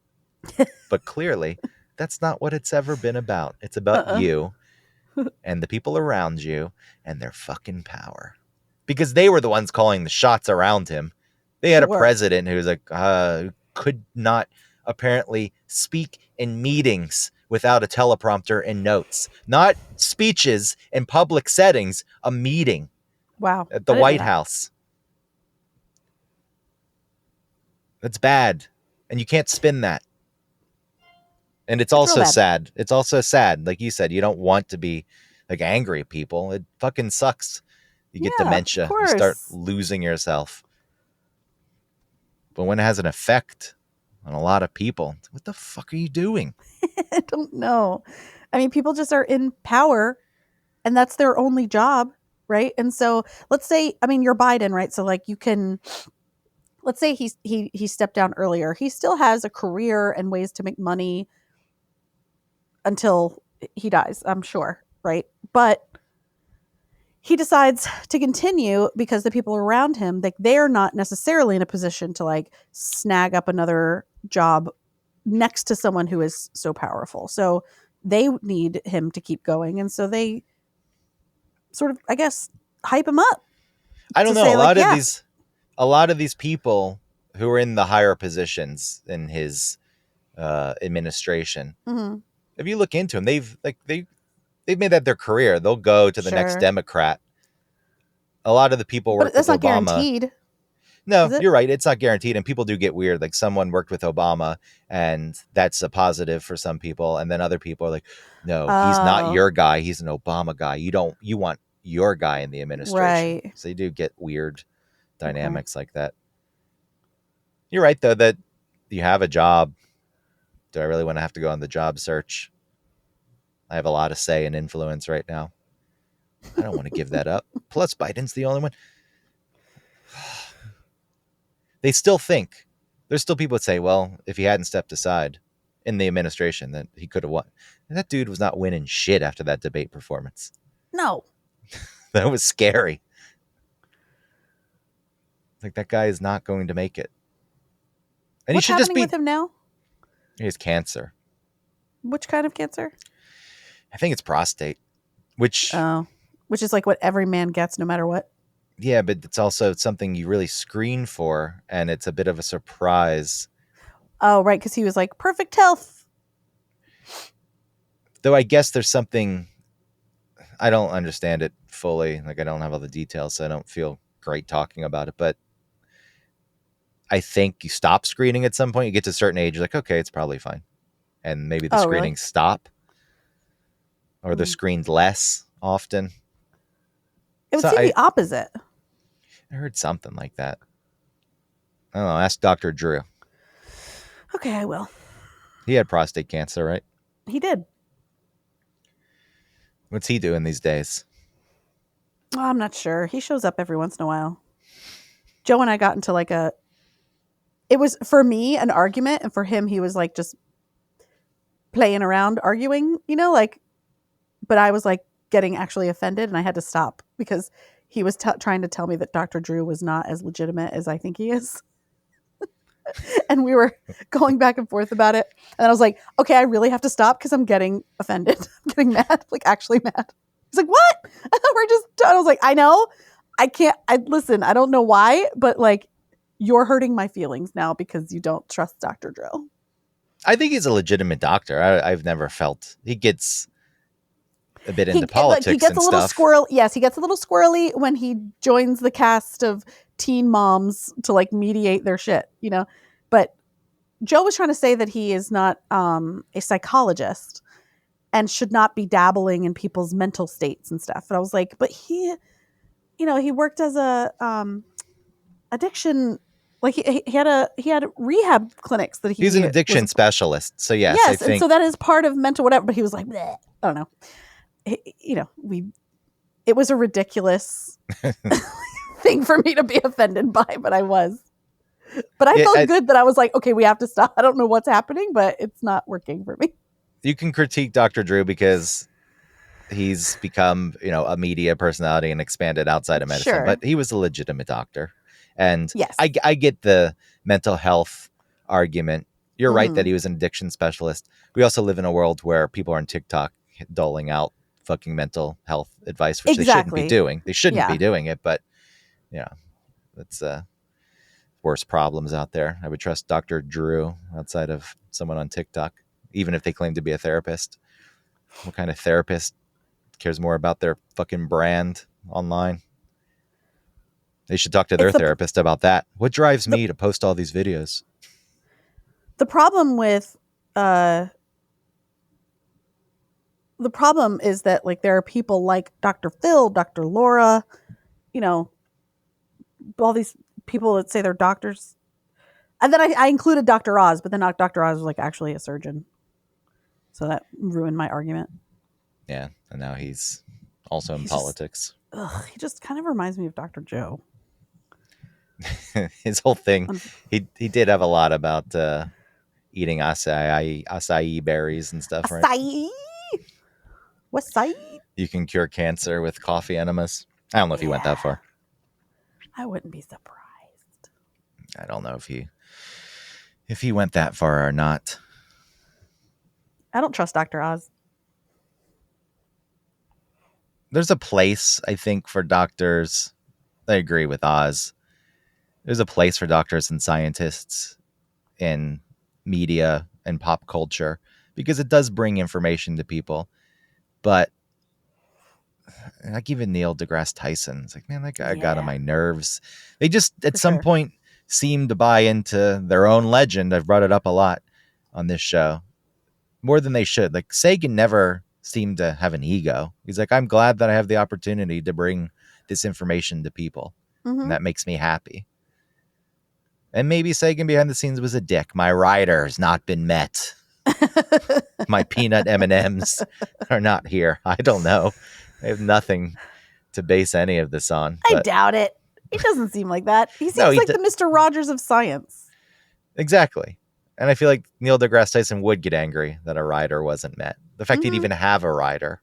But clearly, that's not what it's ever been about. It's about you and the people around you and their fucking power. Because they were the ones calling the shots around him. They had a president who was like, could not apparently speak in meetings without a teleprompter and notes. Not speeches in public settings, a meeting. Wow. At the White House. That's bad. And you can't spin that. And it's also sad. It's also sad. Like you said, you don't want to be like angry at people. It fucking sucks. You get dementia. You start losing yourself. But when it has an effect on a lot of people, what the fuck are you doing? I don't know. I mean, people just are in power and that's their only job, right? And so let's say, you're Biden, right? So like let's say he stepped down earlier. He still has a career and ways to make money until he dies, I'm sure, right? But he decides to continue because the people around him, like, they're not necessarily in a position to like snag up another job next to someone who is so powerful. So they need him to keep going. And so they sort of, I guess, hype him up. I don't to know. say, A like, lot of yeah. these people who are in the higher positions in his administration, Mhm. if you look into them, they've made that their career. They'll go to the next Sure. Democrat. A lot of the people But work that's with not Obama. guaranteed. No, Is it? you're right. It's not guaranteed. And people do get weird. Like someone worked with Obama and that's a positive for some people. And then other people are like, no, he's not Oh, your guy. He's an Obama guy. You want your guy in the administration. right. So you do get weird Okay. dynamics like that. You're right, though, that you have a job. Do I really want to have to go on the job search? I have a lot of say and influence right now. I don't want to give that up. Plus, Biden's the only one. They still think there's still people that say, well, if he hadn't stepped aside in the administration, then he could have won. And that dude was not winning shit after that debate performance. No. That was scary. Like that guy is not going to make it. And What's he should just happening be. with him now? He has cancer. Which kind of cancer? I think it's prostate, which Which is like what every man gets no matter what. yeah, but it's also something you really screen for, and it's a bit of a surprise. Oh, right, because he was like perfect health. Though I guess there's something, I don't understand it fully. Like I don't have all the details, so I don't feel great talking about it. But I think you stop screening at some point. You get to a certain age, you're like, okay, it's probably fine. And maybe the Oh, really? screenings stop. Or they're Hmm. screened less often. It would So seem the opposite. I heard something like that. I don't know. Ask Dr. Drew. Okay, I will. He had prostate cancer, right? He did. What's he doing these days? Oh, I'm not sure. He shows up every once in a while. Joe and I got into like it was for me an argument, and for him, he was like just playing around arguing, like, but I was like getting actually offended, and I had to stop because he was trying to tell me that Dr. Drew was not as legitimate as I think he is. And we were going back and forth about it. And I was like, okay, I really have to stop because I'm getting offended. I'm getting mad, like actually mad. He's like, what? We're just done. I was like, I know. Listen, I don't know why, but like you're hurting my feelings now because you don't trust Dr. Drew. I think he's a legitimate doctor. I've never felt he gets a bit into politics he gets and a little stuff. Yes, he gets a little squirrely when he joins the cast of teen moms to like mediate their shit, But Joe was trying to say that he is not a psychologist and should not be dabbling in people's mental states and stuff. And I was like, but he worked as a addiction. Like he had rehab clinics that He's an addiction specialist. So yes, I think and so that is part of mental whatever. But he was like, bleh. I don't know. It was a ridiculous thing for me to be offended by, but I was. But I felt good that I was like, okay, we have to stop. I don't know what's happening, but it's not working for me. You can critique Dr. Drew because he's become, a media personality and expanded outside of medicine, but he was a legitimate doctor. And yes. I get the mental health argument. You're right that he was an addiction specialist. We also live in a world where people are on TikTok doling out fucking mental health advice, which they shouldn't be doing. They shouldn't be doing it, but that's worse problems out there. I would trust Dr. Drew outside of someone on TikTok, even if they claim to be a therapist. What kind of therapist cares more about their fucking brand online? They should talk to their therapist about that. What drives me to post all these videos? The problem with the problem is that like there are people like Dr. Phil, Dr. Laura, all these people that say they're doctors. And then I included Dr. Oz, but then Dr. Oz was like actually a surgeon. So that ruined my argument. Yeah. And now he's also in politics. He just kind of reminds me of Dr. Joe. His whole thing. He did have a lot about eating acai berries and stuff, right? Acai? What's acai? You can cure cancer with coffee enemas. I don't know if he went that far. I wouldn't be surprised. I don't know if he went that far or not. I don't trust Dr. Oz. There's a place, I think, for doctors. I agree with Oz. There's a place for doctors and scientists in media and pop culture because it does bring information to people. But like even Neil deGrasse Tyson, it's like, man, that guy got on my nerves. They just at some point seem to buy into their own legend. I've brought it up a lot on this show, more than they should. Like Sagan never seemed to have an ego. He's like, I'm glad that I have the opportunity to bring this information to people. And that makes me happy. And maybe Sagan behind the scenes was a dick. My rider has not been met. My peanut M&Ms are not here. I don't know. I have nothing to base any of this on. I doubt it. He doesn't seem like that. He seems like the Mr. Rogers of science. Exactly. And I feel like Neil deGrasse Tyson would get angry that a rider wasn't met. The fact he'd even have a rider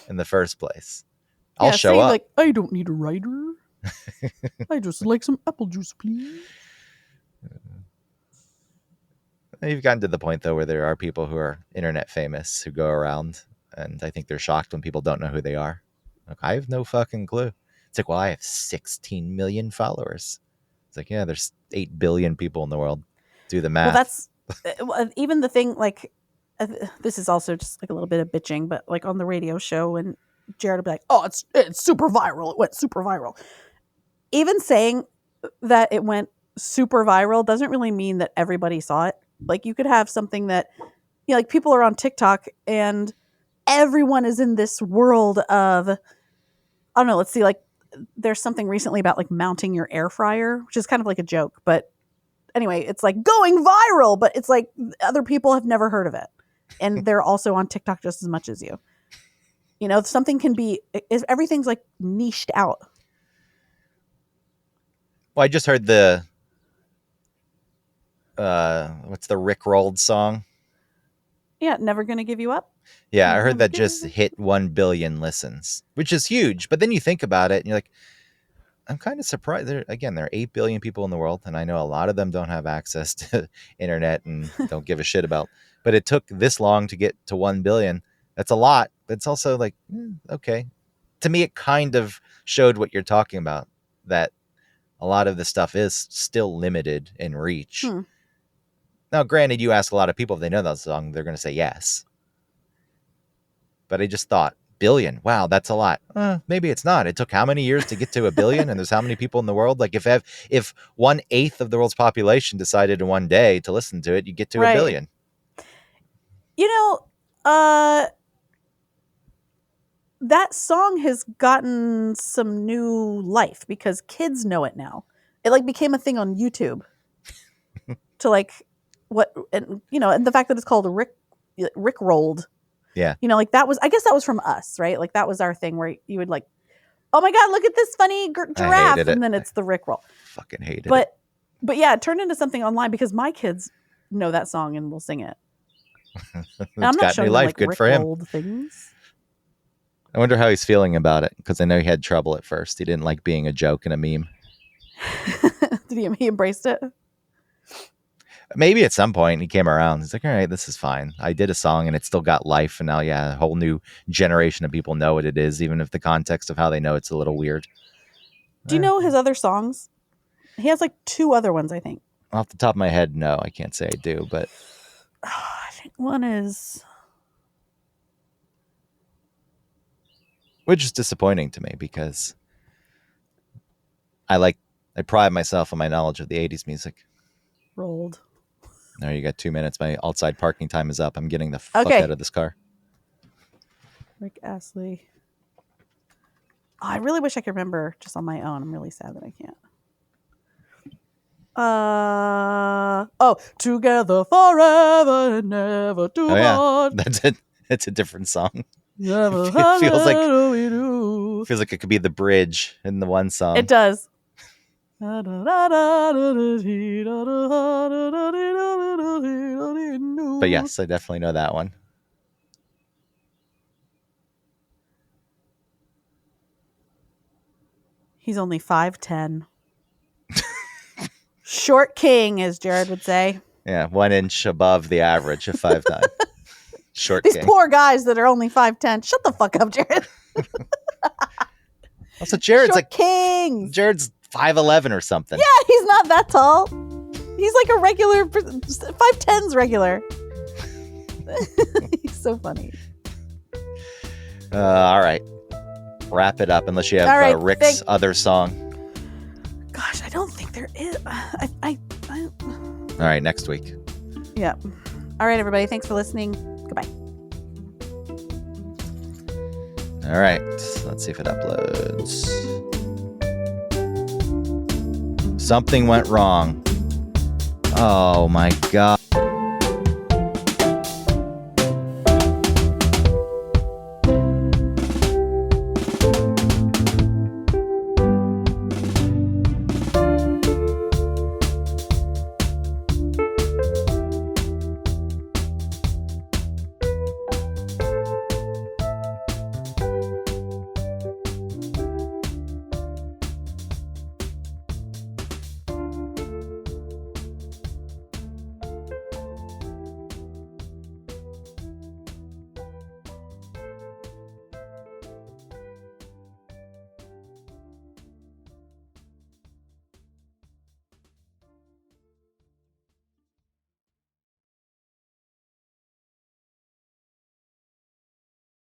in the first place. I'll show up. Like, I don't need a rider. I just like some apple juice, please. You've gotten to the point, though, where there are people who are internet famous who go around, and I think they're shocked when people don't know who they are. Like, I have no fucking clue. It's like, well, I have 16 million followers. It's like, yeah, there's 8 billion people in the world. Do the math. Well, that's even the thing, like, this is also just like a little bit of bitching, but like on the radio show, and Jared will be like, oh, it's super viral. It went super viral. Even saying that it went super viral doesn't really mean that everybody saw it. Like you could have something that, you know, like people are on TikTok and everyone is in this world of, I don't know, let's see, like there's something recently about like mounting your air fryer, which is kind of like a joke, but anyway, it's like going viral, but it's like other people have never heard of it. And they're also on TikTok just as much as you. You know, something can be, everything's like niched out. Well, I just heard what's the Rick Rolled song? Yeah, Never Gonna Give You Up. Yeah, I heard that just hit 1 billion listens, which is huge. But then you think about it and you're like, I'm kind of surprised. There are 8 billion people in the world, and I know a lot of them don't have access to internet and don't give a shit about. But it took this long to get to 1 billion. That's a lot. But it's also like, okay. To me, it kind of showed what you're talking about, that a lot of the stuff is still limited in reach. Now, granted, you ask a lot of people if they know that song, they're going to say yes. But I just thought, billion, wow, that's a lot. Maybe it's not. It took how many years to get to 1 billion? And there's how many people in the world? Like if 1/8 of the world's population decided in one day to listen to it, you get to 1 billion. You know, that song has gotten some new life because kids know it now. It like became a thing on YouTube to like what, and you know, and the fact that it's called Rick Rolled. Yeah. You know, like that was, I guess that was from us, right? Like that was our thing where you would like, oh my God, look at this funny giraffe. And then it's the Rick Roll. Fucking hated it. But yeah, it turned into something online because my kids know that song and will sing it. And I'm not showing them like Good for him. Things. I wonder how he's feeling about it, because I know he had trouble at first. He didn't like being a joke and a meme. Did he embraced it? Maybe at some point he came around. He's like, all right, this is fine. I did a song and it still got life. And now, yeah, a whole new generation of people know what it is, even if the context of how they know it's a little weird. Do you know his other songs? He has like 2 other ones, I think. Off the top of my head, no, I can't say I do, but I think one is, which is disappointing to me because I pride myself on my knowledge of the 80s music. Rolled. There, you got 2 minutes. My outside parking time is up. I'm getting the fuck out of this car. Rick Astley. Oh, I really wish I could remember just on my own. I'm really sad that I can't. Together forever and never to part. That's it. It's a different song. Never It feels like it could be the bridge in the one song. It does. But yes, I definitely know that one. He's only 5'10". Short king, as Jared would say. Yeah, 1 inch above the average of 5'9". Short These king. poor guys that are only 5'10". Shut the fuck up, Jared. Also, Jared's Short like kings. Jared's 5'11" or something. Yeah, he's not that tall. He's like a regular 5'10's regular. He's so funny. All right. Wrap it up unless you have All right, Rick's other song. Gosh, I don't think there is. All right, next week. Yeah. All right, everybody. Thanks for listening. Goodbye. All right. Let's see if it uploads. Something went wrong. Oh my God.